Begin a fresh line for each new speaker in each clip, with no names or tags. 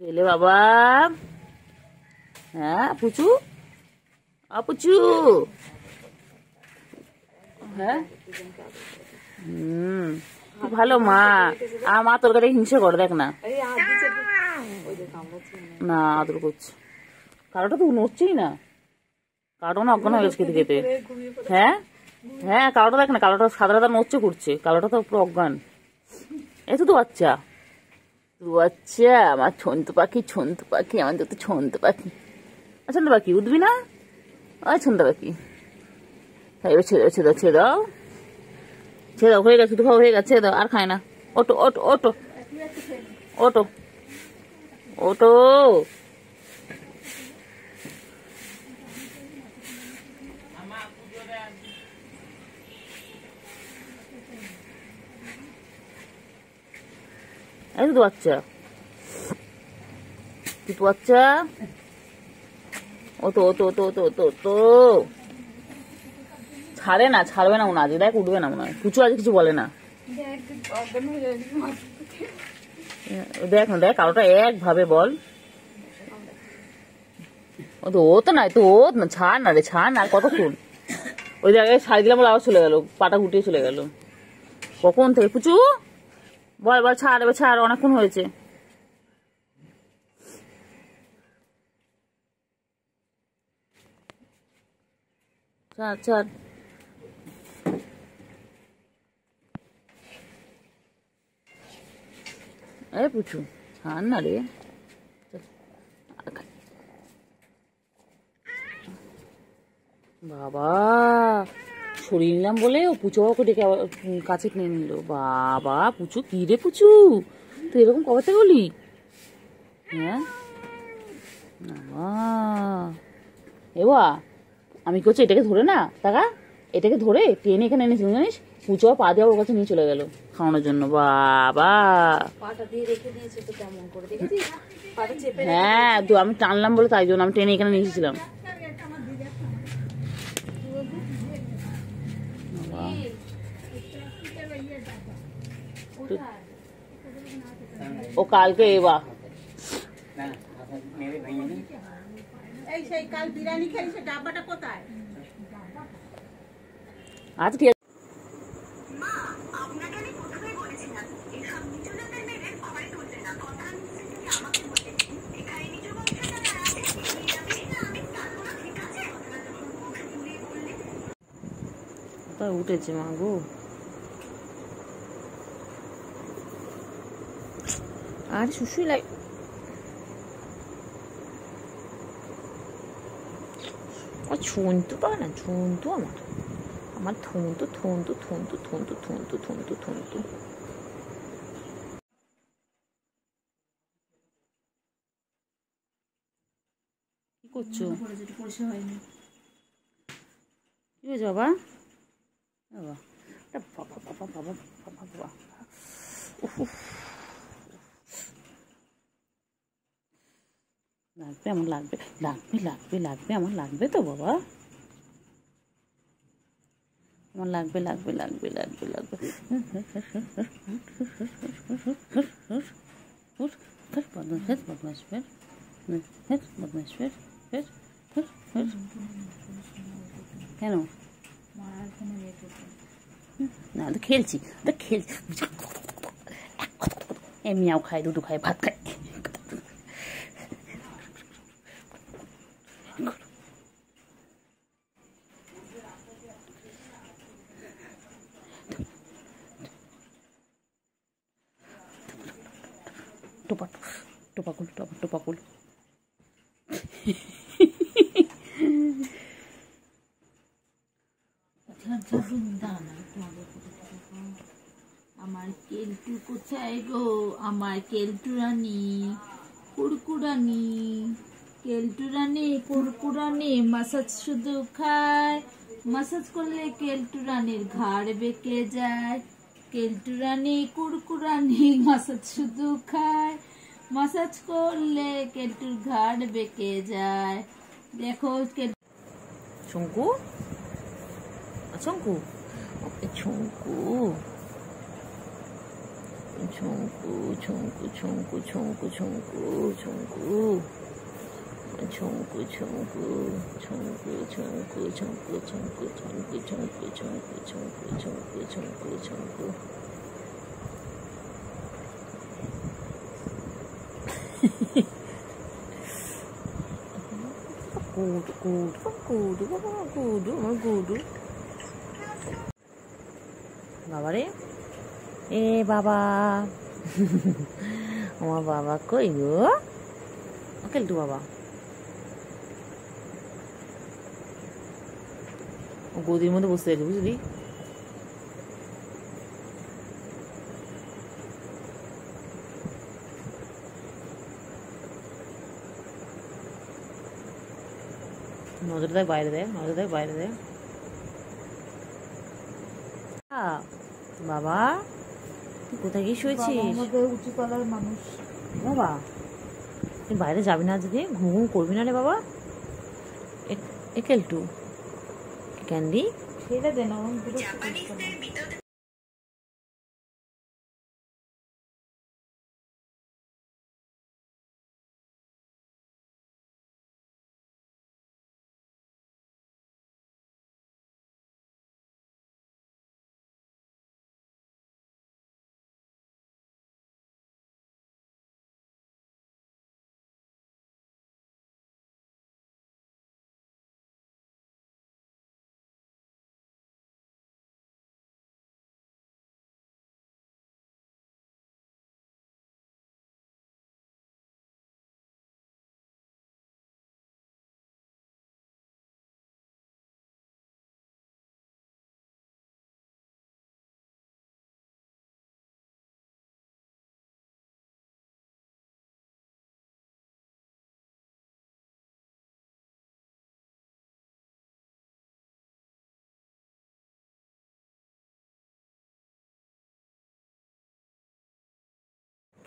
এলে বাবা। হ্যাঁ পুচু, পুচু। হ্যাঁ ভালো মা। আর মা তোর কাছে হিংসে করে, দেখ না না আদর করছে। কালোটা তো নড়ছেই না, কালোটা না অজ্ঞান হয়ে গেছে খেতে খেতে। হ্যাঁ হ্যাঁ কালোটা দেখ না, কালোটা সাদা সাদা নড়ছে করছে, কালোটা তো পুরো অজ্ঞান। এই তো বাচ্চা, বাচ্চা আমার ছন্তু পাখি, ছন্তু পাখি আমার তো ছন্তু পাখি। ছন্তু পাখি উঠবি না? ওই ছন্তু পাখি এবার ছেড়ে ছেড়ে দাও, ছেড়ে দাও, ছেড়ে দাও, হয়ে গেছে তো হয়ে গেছে, ছেড়ে দাও, আর খায় না। ওটো ওটো ওটো ওটো ওটো। এই তো বাচ্চা, তুই বাচ্চা। ও তো ও তো তো তো তো তো ছাড়ে না, ছাড়বে না মনে হয়, দেখ উঠবে না মনে হয়। কুচু আজ কিছু বলে না, দেখ না, দেখ আলোটা একভাবে বল। ও তো নাই তো, ও না, ছাড় না রে, ছাড় না, আর কতক্ষণ। ওই জায়গায় ছাড় দিলাম বলে আবার চলে গেল, পাটা গুটিয়ে চলে গেল কখন থেকে। পুচু বল বল, ছাড় এবার ছাড়, অনেকক্ষণ হয়েছে। ছাড় ছাড়। এই পুচু ছাড় না রে। বাবা সরিয়ে নিলাম বলে ও পুচু বাবাকে ডেকে আবার কাছে নিয়ে নিল। বাবা পুচু, কি রে পুচু, তুই এরকম কবে থেকে বলি? হ্যাঁ এবা আমি করছি, এটাকে ধরে না টাকা, এটাকে ধরে টেনে এখানে এনেছিল জানিস, পুচু পা দিয়ে ওর কাছে নিয়ে চলে গেল খাওয়ানোর জন্য। বাবা হ্যাঁ তো আমি টানলাম বলে তাই জন্য আমি টেনে এখানে নিয়ে এসেছিলাম। ও কালকে এবা আচ্ছা ঠিক আছে। উঠেছে মা গো, আর শুশুই লাগে। ছন্তু পারে না, ছন্তু আমার আমার থন্তু থন্তু থন্তু থন্তু থন্তু থন্তু থন্তু। কি করছো? কি হয়েছে বাবা? বাবা বাবা বাবা বাবা বাবা বাবা, লাগবে আমার, লাগবে লাগবে লাগবে লাগবে আমার, লাগবে তো বাবা আমার, লাগবে লাগবে লাগবে লাগবে লাগবে। বদমাস বদমাস ফের বদমাস ফের ফের ফের ফের। কেন না তো খেলছি, তো খেলছি এমনিও খাই, দুধু খাই, ভাত খাই। টোপা টোপাকুল টোপা টোপাকুল।
আমার কেলটু কোথায় গো, আমার কেলটু রানী, কুরকুরানি, কেলটু রানী কুরকুরানি, মাসাজ শুধু খায়, মাসাজ করলে কেলটু রানীর ঘাড় বেঁকে যায়। কেলটু রানী কুরকুরানি মাসাজ শুধু খায়, মাসাজ করলে কেলটুর ঘাড় বেঁকে যায়। দেখো
শঙ্কু, শঙ্কু, শঙ্কু ঝুমকু ঝুমকু ঝুমকু ঝুমকু ঝুমকু ঝুমকু ঝুমকু ঝুমকু ঝুমকু ঝুমকু ঝুমকু ঝুমকু ঝুমকু ঝুমকু ঝুমকু ঝুমকু ঝুমকু ঝুমকু ঝুমকু গুড গুড গুড গুড আমার গুড বাবারে এ বাবা আমার বাবা কই গো কেলটু বাবা ও গদির মধ্যে বসে আছে বুঝলি নজর দেয় বাইরে দেয় নজর দেয় বাইরে দেয় বাবা তুই কোথায় গিয়ে শুয়েছিস
উঁচু তলার মানুষ
বাবা তুই বাইরে যাবি না আজকে ঘুম ঘুম করবি না রে বাবা একেলটু ক্যান্ডি
ছেড়ে দে না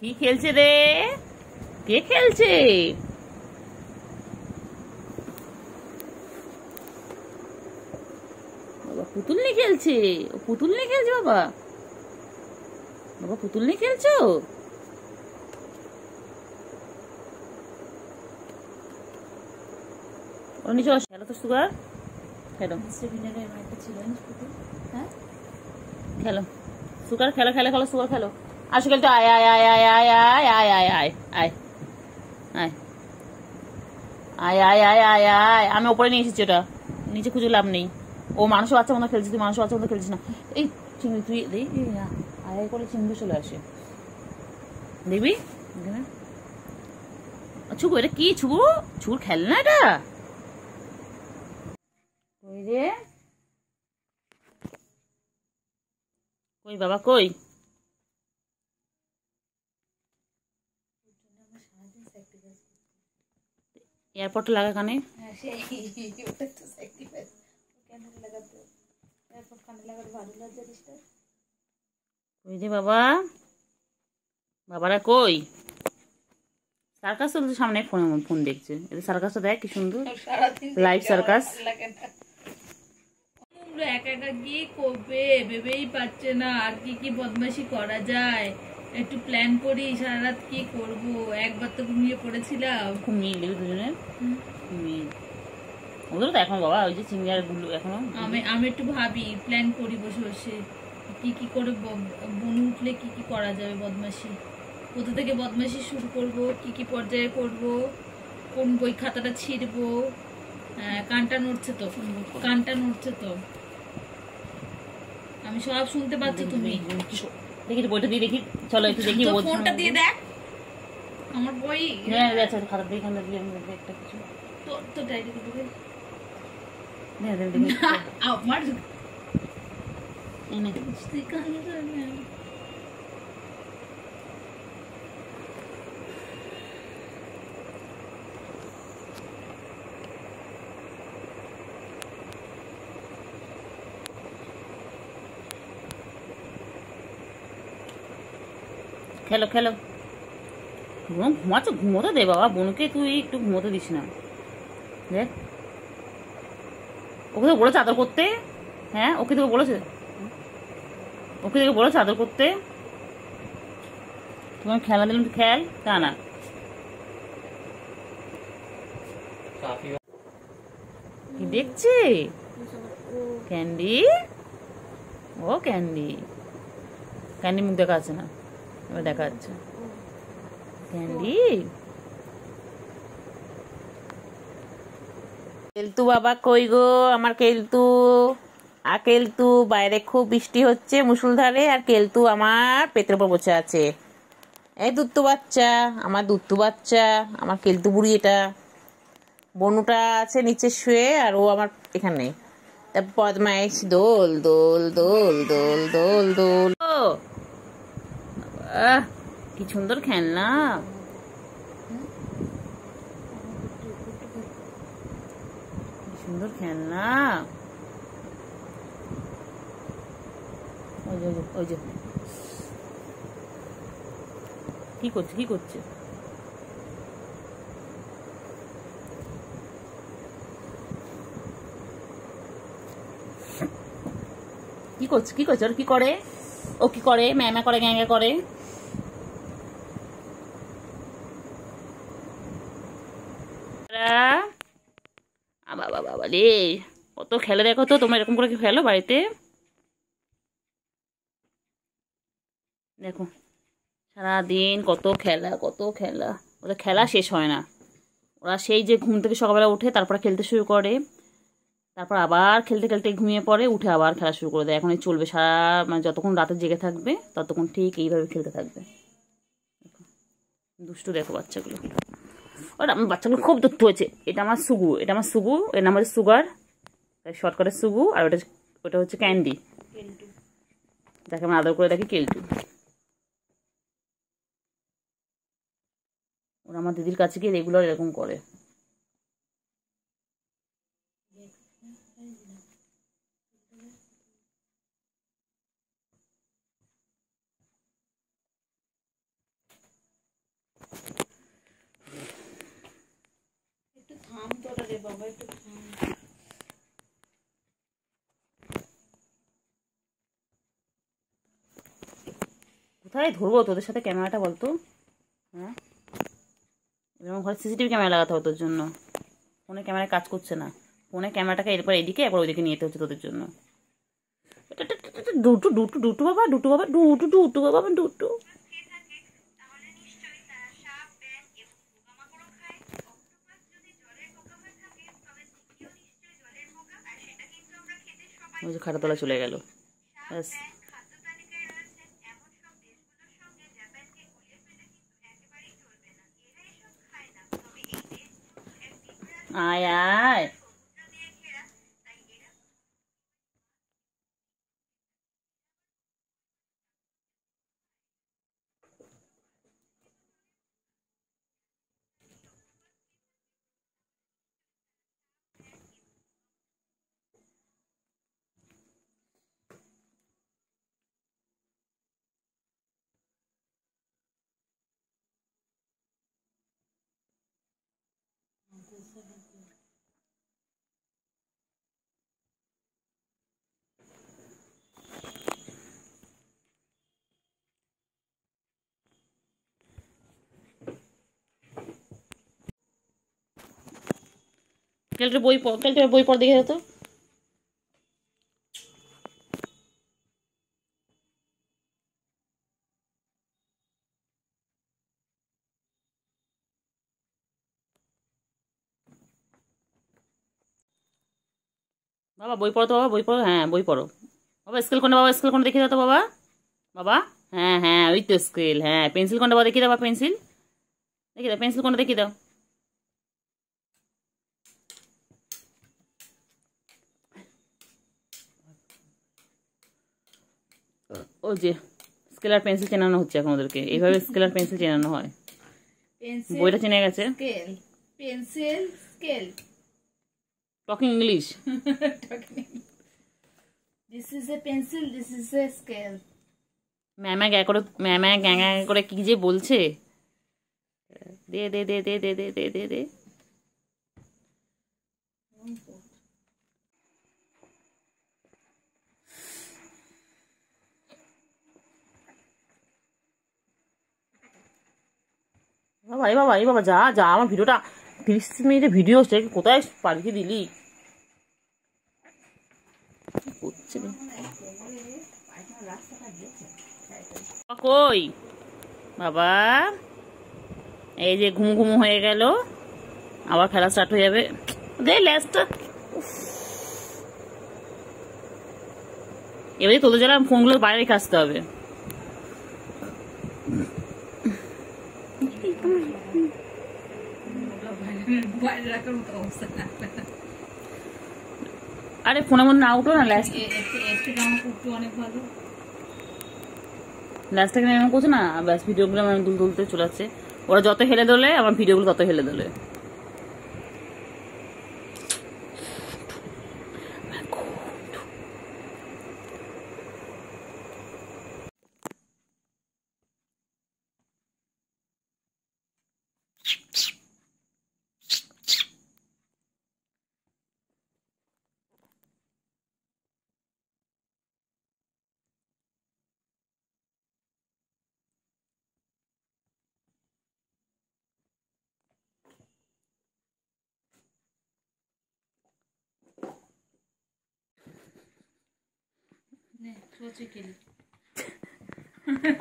কি খেলছে রে কে খেলছে বাবা পুতুল নিয়ে খেলছে ও পুতুল নিয়ে খেলছে বাবা বাবা পুতুল নিয়ে খেলছো ও নিচে খেলো তো সুগার খেলো
হ্যাঁ
খেলো সুগার খেলো খেলো খেলো সুগার খেলো আসো খেলতো আয় আয় আয় আয় আয় আয় আয় আয় আয় আয় আয় আয় আয় আয় আয় আয় আমি ওপরে নিয়ে এসেছি ওটা নিচে খুঁজে লাভ নেই ও মানুষের বাচ্চা মতো খেলছিস তুই মানুষের বাচ্চা মতো খেলছিস না এই চিংড়ি তুই দেখি আয় আয় করে চিংড়ি চলে আসে দেখবি ছুকু এটা কি ছুকু ছুকুর খেলনা এটা কই রে কই বাবা কই এয়ারপোর্ট লাগা কানে কই রে বাবা বাবারা কই সার্কাস চলছে সামনে ফোন দেখছে এটা সার্কাসটা দেখ কি সুন্দর লাইভ সার্কাস
একা একা কি করবে ভেবেই পাচ্ছে না আর কি কি বদমাশি করা যায় একটু প্ল্যান করি সারা রাত কি করব একবার তো ঘুমিয়ে পড়েছিলাম
ঘুমিয়ে গেলি দুজনে ওদের তো এখন বাবা ওই যে চিংড়ি গুলো এখনো
আমি একটু ভাবি প্ল্যান করি বসে বসে কি কি করে বন উঠলে কি কি করা যাবে বদমাশি কোথা থেকে বদমাশি শুরু করব কি কি পর্যায়ে করব কোন বই খাতাটা ছিঁড়বো কানটা নড়ছে তো আমি সব শুনতে পাচ্ছি তুমি
দেখি বইটা দিয়ে দেখি চলো একটু দেখি
ফোনটা দিয়ে দেখ আমার বই
হ্যাঁ আচ্ছা খাতা দিয়ে কান্না দিয়ে একটা কিছু
তো ডায়েরি করে
আমার এনে খেলো খেলো ঘুমাচ্ছ ঘুমোতে দে বাবা বোনকে তুই একটু ঘুমোতে দিস না দেখ ওকে তো বলেছে আদর করতে হ্যাঁ ওকে তোকে বলেছে আদর করতে তোমার খেলা দিলাম, খেল তা না। কি দেখছি? ক্যান্ডি। ও ক্যান্ডি, ক্যান্ডি মুখ দেখা যাচ্ছে না, এবার দেখা যাচ্ছে। ক্যান্ডি, কেলতু বাবা কই গো আমার কেলতু? আর কেলতু বাইরে খুব বৃষ্টি হচ্ছে মুষলধারে, আর কেলতু আমার পেটের উপর বসে আছে। এই দুত্তু বাচ্চা, আমার দুত্তু বাচ্চা, আমার কেলতু বুড়ি এটা। বনুটা আছে নিচে শুয়ে, আর ও আমার এখানে। তারপর বদমাইশ দোল দোল দোল দোল দোল দোল। ও কি সুন্দর খেলনা, কি সুন্দর খেলনা। ওই যে ওই যে কি করছে, কি করছে? কি করছে, কি করছে? ওর কি করে? ও কি করে? ম্যামা করে, গ্যাঙ্গা করে। বাবা বাবা রে, কত খেলে দেখো তো। তোমরা এরকম করে কি খেলো বাড়িতে? দেখো সারাদিন কত খেলা, কত খেলা। ওদের খেলা শেষ হয় না। ওরা সেই যে ঘুম থেকে সকালবেলা উঠে তারপর খেলতে শুরু করে, তারপর আবার খেলতে খেলতে ঘুমিয়ে পড়ে, উঠে আবার খেলা শুরু করে দেয়। এখন এই চলবে সারা, মানে যতক্ষণ রাতে জেগে থাকবে ততক্ষণ ঠিক এইভাবে খেলতে থাকবে। দুষ্টু দেখো বাচ্চাগুলো। ওরা আমার বাচ্চাগুলো খুব দুষ্টু হয়েছে। এটা আমার সুগু, এটা আমার সুগু, এর নাম হচ্ছে সুগার, তাই শর্ট করে সুগু। আর ওটা, ওটা হচ্ছে ক্যান্ডি, যাকে আমরা আদর করে দেখি কেলটু। ওরা আমার দিদির কাছে গিয়ে রেগুলার এরকম করে। কোথায় ধরবো তোদের সাথে ক্যামেরাটা বলতো? হ্যাঁ, এরকম ঘরে সিসিটিভি ক্যামেরা লাগাতে হবে তোর জন্য। ফোনে ক্যামেরা কাজ করছে না। ফোনে ক্যামেরাটাকে এরপর এদিকে একবার ওইদিকে নিয়ে যেতে হচ্ছে তোদের জন্য। ডুটু ডুটু ডুটু বাবা, ডুটু বাবা, ডুটু ডুটু বাবা, ডুটু। ওই যে খাটাতলা চলে গেল। ব্যাস, আয় আয়। কেলটে বই পড়, কেলটে বই পড় দেখে যেত। বাবা বই পড়ো তো, বাবা বই পড়ো, হ্যাঁ বই পড়ো। বাবা স্কেল কোনটা, বাবা স্কেল কোনটা দেখিয়ে দাও তো বাবা। বাবা হ্যাঁ হ্যাঁ, ওই তো স্কেল। হ্যাঁ পেন্সিল কোনটা বাবা দেখিয়ে দাও, বাবা পেন্সিল দেখিয়ে দাও, পেন্সিল কোনটা দেখিয়ে দাও। ওই যে স্কেল আর পেন্সিল চেনানো হচ্ছে এখন ওদেরকে, এইভাবে স্কেল আর পেন্সিল চেনানো হয়। বইটা চিনে গেছে।
Scale, pencil, scale.
Talking English.
This is a pencil, this is a scale.
ম্যামা গ্যা করে, ম্যামা গ্যাঙ্গা করে কি যে বলছে। দে দে দে দে দে দে দে দে দে। বাবা এই বাবা এই বাবা, যা যা, আমার ভিডিওটা 30 মিনিটের ভিডিও হচ্ছে, কোথায় পালিয়ে দিলি? কই বাবা, এই যে ঘুম ঘুম হয়ে গেল, আবার খেলা স্টার্ট হয়ে যাবে। দে ল্যাসটা, এবারে তোদের জন্য ফোনগুলো বাইরে রেখে আসতে হবে। আরে ফোনের মধ্যে না উঠো না, ল্যাস থেকে এমন করছে না, ব্যাস ভিডিওগুলো আমার দুল তুলতে চলে যাচ্ছে। ওরা যত হেলে দোলে আমার ভিডিওগুলো তত হেলে দোলে।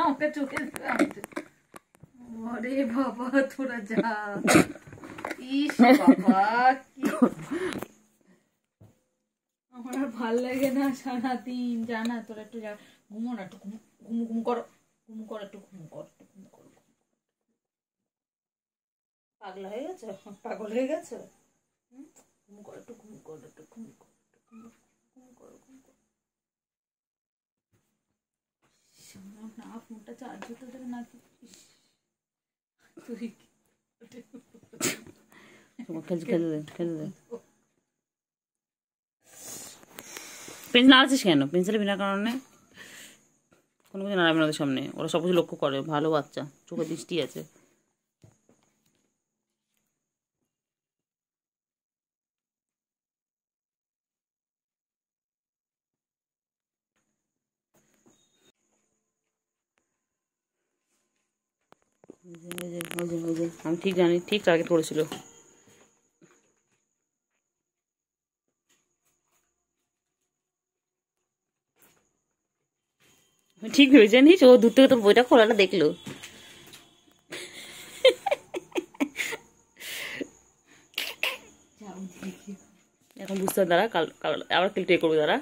আমাকে চোখে আরে বাবা তোরা যা, ইস বাবা আমার আর ভাল লাগে না সারাদিন, জানা তোরা একটু ঘুমো না, একটু ঘুম ঘুম করো, ঘুম কর, একটু ঘুম কর, একটু ঘুম কর। পাগলা হয়ে গেছে, পাগল হয়ে গেছে, ঘুম কর, একটু ঘুম কর, একটু ঘুম কর, ঘুম কর, ঘুম কর। না ফোনটা চার্জ হতে দেবে না, তুই
খেলতে দে, খেলতে দে। পেন্সিল নাড়াচ্ছিস কেন? পেন্সিলের বিনা কারণে কোনো কিছু নাড়াবে না ওদের সামনে, ওরা সব কিছু লক্ষ্য করে, ভালো বাচ্চা, চোখে দৃষ্টি আছে। আমি ঠিক জানি, ঠিক টার্গেট করেছিল। ঠিক ভেবে জানিস, ও দূর থেকে তোর বইটা খোলাটা দেখলো। এখন বুঝতে হবে, দাঁড়া কাল কাল আবার ক্লিক করবে, দাঁড়া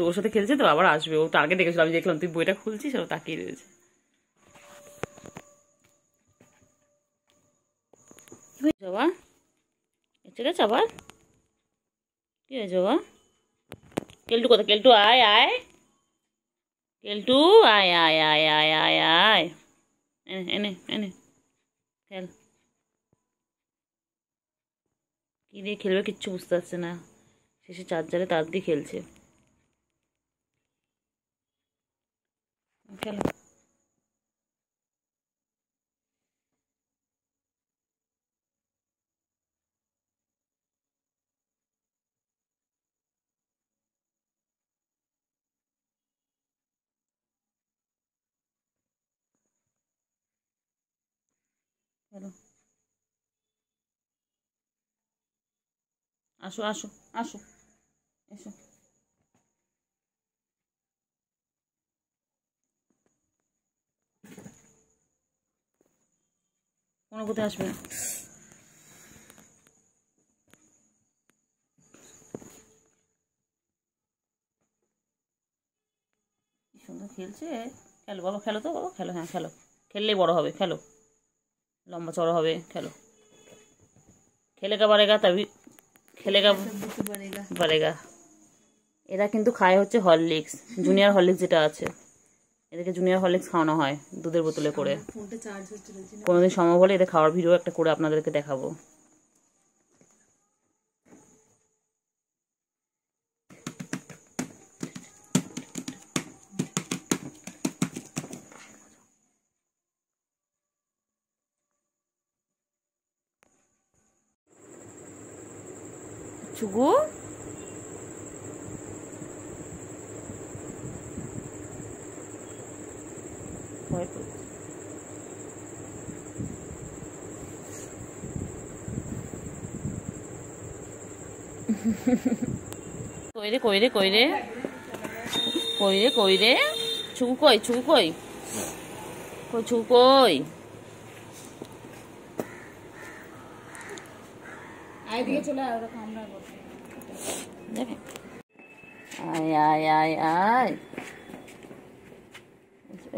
ওর সাথে খেলছে তো আবার আসবে। ও টার্গেট দেখেছিল, আমি দেখলাম তুই বইটা খুলছিস, ও তাকিয়ে রয়েছে। বাবা এসে গেছে আবার, কি হয়েছে বাবা? কেলটু কোথায়? কেলটু আয় আয়, কেলটু আয় আয় আয় আয় আয় আয়, এনে এনে এনে খেল। কি দিয়ে খেলবে কিচ্ছু বুঝতে পারছে না, শেষে চার্জারে তার দিয়ে খেলছে। খেলো খেলো, আসো আসো আসো, এসো। কোনো কোথায় আসবে না। সুন্দর খেলছে, খেলো বাবা, খেলো তো বাবা, খেলো, হ্যাঁ খেলো, খেললেই বড় হবে, খেলো লম্বা চড়া হবে, খেলো। খেলেগা বাড়েগা তবে, খেলেগা বাড়েগা। এরা কিন্তু খায় হচ্ছে হরলিক্স, জুনিয়র হরলিক্স যেটা আছে, এদেরকে জুনিয়র হরলিক্স খাওয়ানো হয় দুধের বোতলে করে। কোনোদিন সম্ভব হলে এদের খাওয়ার ভিডিও একটা করে আপনাদেরকে দেখাবো। চুগু ভয় পেয়েছে। কইরে কইরে কইরে কইরে কইরে ছুকু কই ছুকু কই কই ছুকু কই
আইদিকে চলে আয়, ওরা কামড়া করছে।
দেখে আয় আয় আয় আয়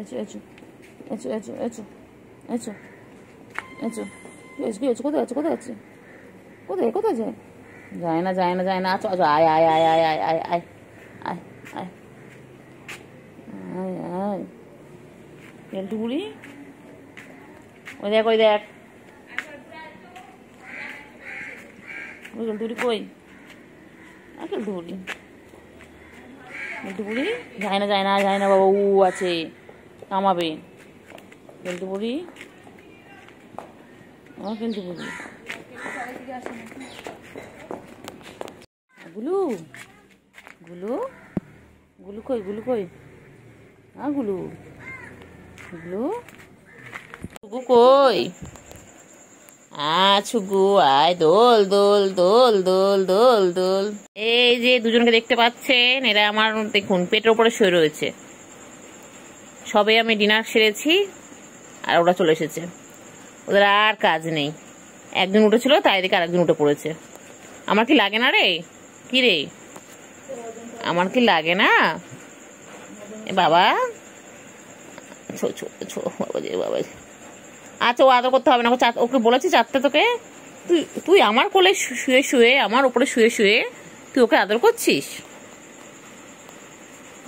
echo echo echo echo echo echo echo কি হচ্ছে কোথায় আছে কোথায় আছে কোথায় কোথায় যায় যায় না যায় না যায় না আচ্ছা আচ্ছা আয় আয় আয় আয় আয় আয় আয় আয় আয় আয় আয় কেলটু বুড়ি ওই দেখ ওই দেখ ওই কেলটু বুড়ি কই কেলটু বুড়ি কেলটু বুড়ি যায় না যায় না যায় না বাবা উ আছে কামাবে কেলটু বুড়ি আমার কেলটু বুড়ি গুলু গুলু গুলু কই গুলু কই গুলু গুলু ছুগু কই ছুগু আয় দোল দোল দোল দোল দোল দোল। এই যে দুজনকে দেখতে পাচ্ছেন, এরা আমার দেখুন পেটের উপরে শুয়ে রয়েছে। সবে আমি ডিনার সেরেছি আর ওরা চলে এসেছে, ওদের আর কাজ নেই। একজন উঠেছিল তাই দেখে আরেকজন উঠে পড়েছে। আমার কি লাগে না রে? কি রে আমার কি লাগে না? বাবা বাবাজি বাবাজি আচ্ছা ও আদর করতে হবে না, ওকে বলেছি চারটে তোকে। তুই আমার কোলে শুয়ে শুয়ে আমার উপরে শুয়ে শুয়ে তুই ওকে আদর করছিস?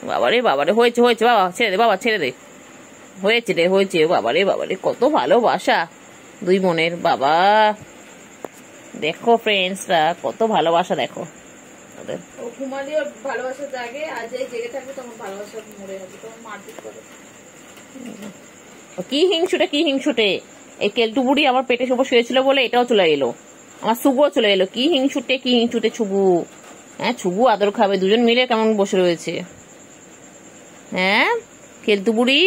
বাবারে বাবারে হয়েছে হয়েছে বাবা ছেড়ে দে বাবা ছেড়ে দে হয়েছে রে হয়েছে বাবারে বাবারে কত ভালোবাসা দুই বোনের। বাবা দেখো ফ্রেন্ডসরা কত ভালোবাসা দেখো ওদের।
ঘুমালিও ভালোবাসা জাগে, আর যেই জেগে থাকবে তখন ভালোবাসা মরে যাবে, তখন মারপিট করে।
কি হিংসুটে কি হিংসুটে, এই কেলটু বুড়ি আমার পেটে সব শুয়েছিল বলে এটাও চলে এলো, আমার ছুগুও চলে এলো। কি হিংসুটে ছুগু। হ্যাঁ ছুগু আদর খাবে, দুজন মিলে কেমন বসে রয়েছে। হ্যাঁ কেলটু বুড়ি